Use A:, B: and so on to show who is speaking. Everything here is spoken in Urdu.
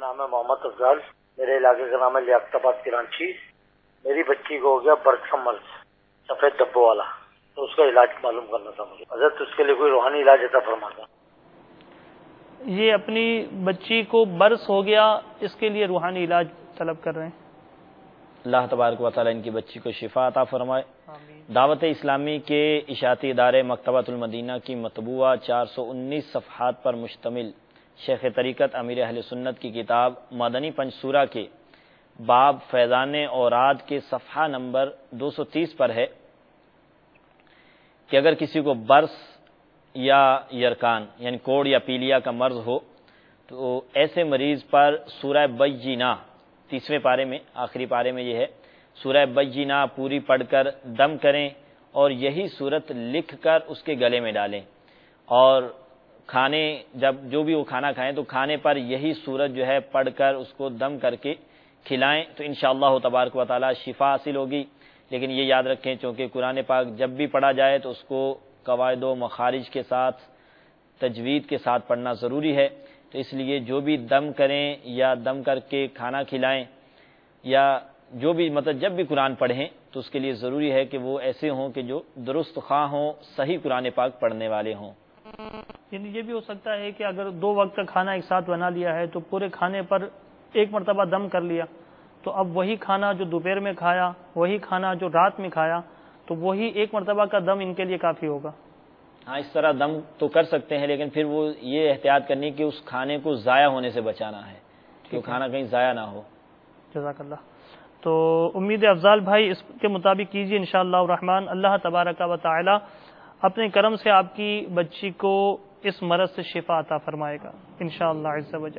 A: نام ہے محمد افضل، میرے علاقے کا نام ہے لیاقت آباد کراچی۔ میری بچی کو ہو گیا برقم مرض سفید دبوں والا، تو اس کا علاج معلوم کرنا تھا مجھے حضرت، اس کے لیے کوئی روحانی علاج عطا فرماتا۔
B: یہ اپنی بچی کو برس ہو گیا، اس کے لیے روحانی علاج طلب کر رہے ہیں۔
C: اللہ تبارک و تعالی ان کی بچی کو شفا عطا فرمائے۔
B: آمین۔
C: دعوت اسلامی کے اشاعتی ادارے مکتبۃ المدینہ کی مطبوعہ 419 صفحات پر مشتمل شیخ طریقت امیر اہل سنت کی کتاب مدنی پنج سورہ کے باب فیضان اوراد کے صفحہ نمبر 230 پر ہے کہ اگر کسی کو برس یا یرکان یعنی کوڑ یا پیلیا کا مرض ہو تو ایسے مریض پر سورہ بینہ 30ویں پارے میں آخری پارے میں یہ ہے، سورہ بینہ پوری پڑھ کر دم کریں اور یہی صورت لکھ کر اس کے گلے میں ڈالیں، اور کھانے جب جو بھی وہ کھانا کھائیں تو کھانے پر یہی صورت جو ہے پڑھ کر اس کو دم کر کے کھلائیں تو انشاءاللہ تبارک و تعالی شفا حاصل ہوگی۔ لیکن یہ یاد رکھیں چونکہ قرآن پاک جب بھی پڑھا جائے تو اس کو قواعد و مخارج کے ساتھ تجوید کے ساتھ پڑھنا ضروری ہے، تو اس لیے جو بھی دم کریں یا دم کر کے کھانا کھلائیں یا جو بھی مطلب جب بھی قرآن پڑھیں تو اس کے لیے ضروری ہے کہ وہ ایسے ہوں کہ جو درست خواہ ہوں، صحیح قرآن پاک پڑھنے والے ہوں۔
B: یعنی یہ بھی ہو سکتا ہے کہ اگر 2 وقت کا کھانا ایک ساتھ بنا لیا ہے تو پورے کھانے پر ایک مرتبہ دم کر لیا، تو اب وہی کھانا جو دوپہر میں کھایا، وہی کھانا جو رات میں کھایا، تو وہی ایک مرتبہ کا دم ان کے لیے کافی ہوگا۔
C: ہاں اس طرح دم تو کر سکتے ہیں، لیکن پھر وہ یہ احتیاط کرنی کہ اس کھانے کو ضائع ہونے سے بچانا ہے کہ وہ کھانا کہیں ضائع نہ ہو۔
B: جزاک اللہ۔ تو امید افضال بھائی اس کے مطابق کیجیے انشاءاللہ الرحمن، اللہ تبارک و تعالی اپنے کرم سے آپ کی بچی کو اس مرض سے شفا عطا فرمائے گا انشاءاللہ عز و جل۔